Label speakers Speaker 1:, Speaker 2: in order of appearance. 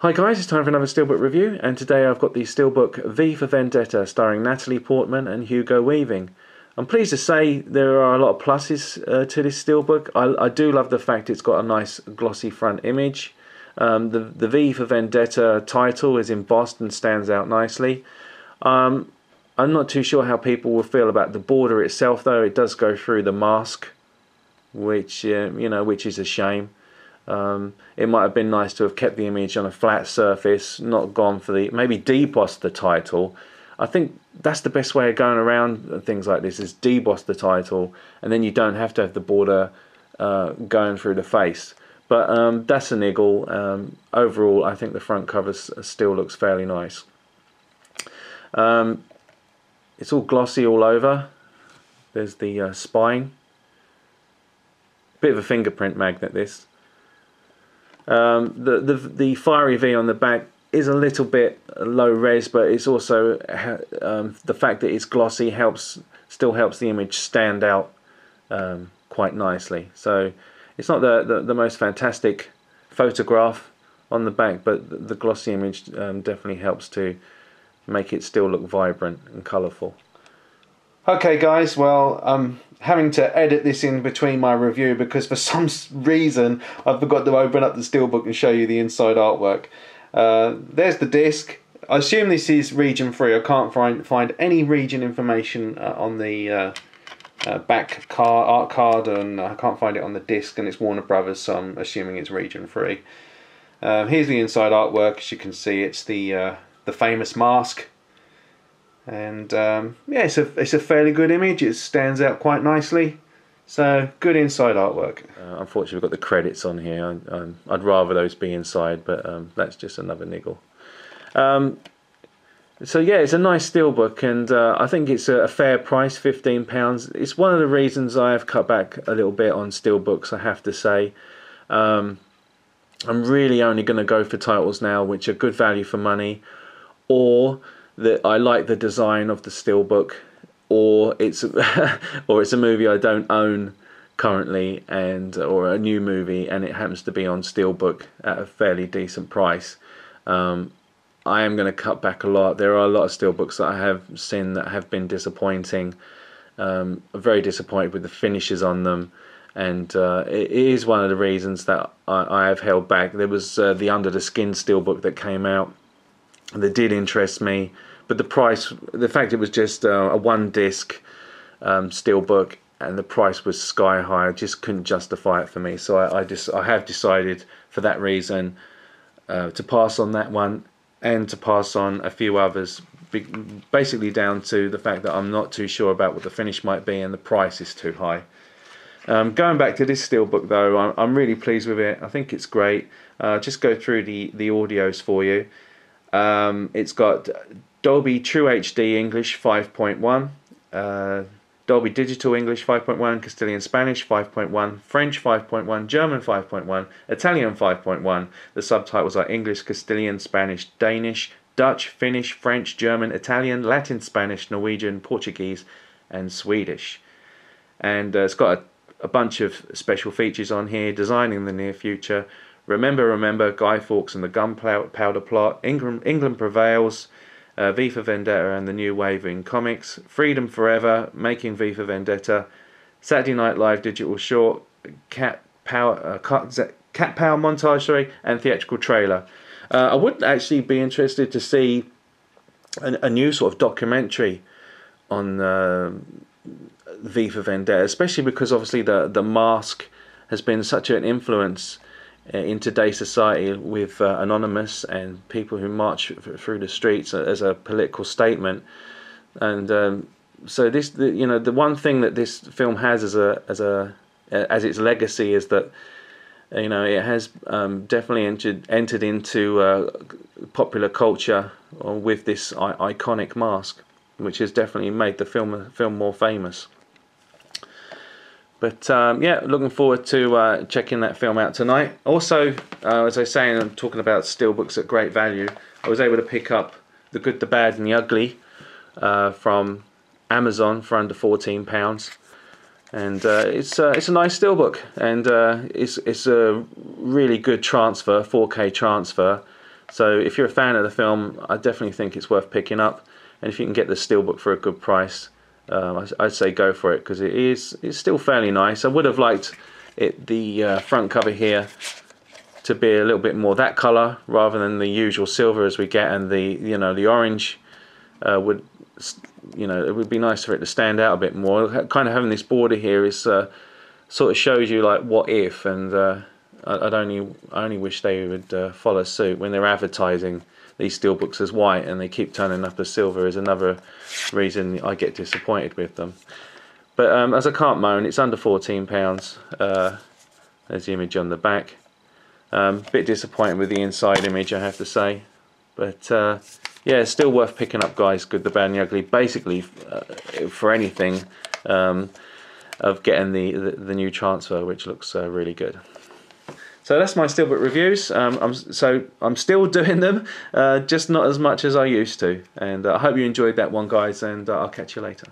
Speaker 1: Hi guys, it's time for another Steelbook review, and today I've got the Steelbook V for Vendetta starring Natalie Portman and Hugo Weaving. I'm pleased to say there are a lot of pluses to this Steelbook. I do love the fact it's got a nice glossy front image. The V for Vendetta title is embossed and stands out nicely. I'm not too sure how people will feel about the border itself, though. It does go through the mask, which which is a shame. It might have been nice to have kept the image on a flat surface, not gone for the, maybe debossed the title. I think that's the best way of going around things like this, is deboss the title, and then you don't have to have the border going through the face. But that's a niggle. Overall, I think the front cover still looks fairly nice. It's all glossy all over. There's the spine. Bit of a fingerprint magnet, this. The fiery V on the back is a little bit low res, but it's also the fact that it's glossy still helps the image stand out quite nicely. So it's not the most fantastic photograph on the back, but the glossy image definitely helps to make it still look vibrant and colourful. Okay guys, well, I'm having to edit this in between my review because for some reason I forgot to open up the Steelbook and show you the inside artwork. There's the disc. I assume this is region free. I can't find any region information on the back art card, and I can't find it on the disc, and it's Warner Brothers, so I'm assuming it's region free. Here's the inside artwork. As you can see, it's the famous mask. And yeah, it's a fairly good image. It stands out quite nicely. So good inside artwork. Unfortunately, we've got the credits on here. I'd rather those be inside, but that's just another niggle. So yeah, it's a nice Steelbook, and I think it's a fair price, £15. It's one of the reasons I have cut back a little bit on Steelbooks, I have to say. I'm really only going to go for titles now which are good value for money, or that I like the design of the Steelbook, or it's or it's a movie I don't own currently, or a new movie, and it happens to be on Steelbook at a fairly decent price. I am going to cut back a lot. There are a lot of Steelbooks that I have seen that have been disappointing. I'm very disappointed with the finishes on them, and it is one of the reasons that I have held back. There was the Under the Skin Steelbook that came out that did interest me, but the price, the fact it was just a one disc Steelbook, and the price was sky high, I just couldn't justify it for me. So I have decided for that reason to pass on that one, and to pass on a few others, basically down to the fact that I'm not too sure about what the finish might be, and the price is too high. Going back to this Steelbook though, I'm really pleased with it. I think it's great. Just go through the audios for you. It's got Dolby True HD English 5.1, Dolby Digital English 5.1, Castilian Spanish 5.1, French 5.1, German 5.1, Italian 5.1. The subtitles are English, Castilian, Spanish, Danish, Dutch, Finnish, French, German, Italian, Latin, Spanish, Norwegian, Portuguese and Swedish. And it's got a bunch of special features on here: Designing the Near Future, Remember, Guy Fawkes and the Gunpowder Plot, England Prevails, V for Vendetta and the New Wave in Comics, Freedom Forever, Making V for Vendetta, Saturday Night Live Digital Short, Cat Power Montage, sorry, and Theatrical Trailer. I would actually be interested to see a new sort of documentary on V for Vendetta, especially because obviously the mask has been such an influence in today's society, with Anonymous and people who march through the streets as a political statement. And so this, the one thing that this film has as its legacy is that it has definitely entered into popular culture with this iconic mask, which has definitely made the film more famous. But yeah, looking forward to checking that film out tonight. Also, as I was saying, I'm talking about Steelbooks at great value. I was able to pick up The Good, the Bad and the Ugly from Amazon for under £14. And it's a nice Steelbook, and it's a really good transfer, 4K transfer. So if you're a fan of the film, I definitely think it's worth picking up. And if you can get the Steelbook for a good price, I'd say go for it, because it's still fairly nice. I would have liked the front cover here to be a little bit more that colour rather than the usual silver as we get, and the orange would, it would be nice for it to stand out a bit more. Kind of having this border here is sort of shows you like what if, and I only wish they would follow suit when they're advertising these Steelbooks as white and they keep turning up as silver. Is another reason I get disappointed with them. But as I can't moan, it's under £14. There's the image on the back. Bit disappointed with the inside image, I have to say, but yeah, it's still worth picking up, guys. Good, the Bad and the Ugly, basically for anything of getting the new transfer, which looks really good. So that's my Steelbook reviews. I'm still doing them, just not as much as I used to, and I hope you enjoyed that one, guys, and I'll catch you later.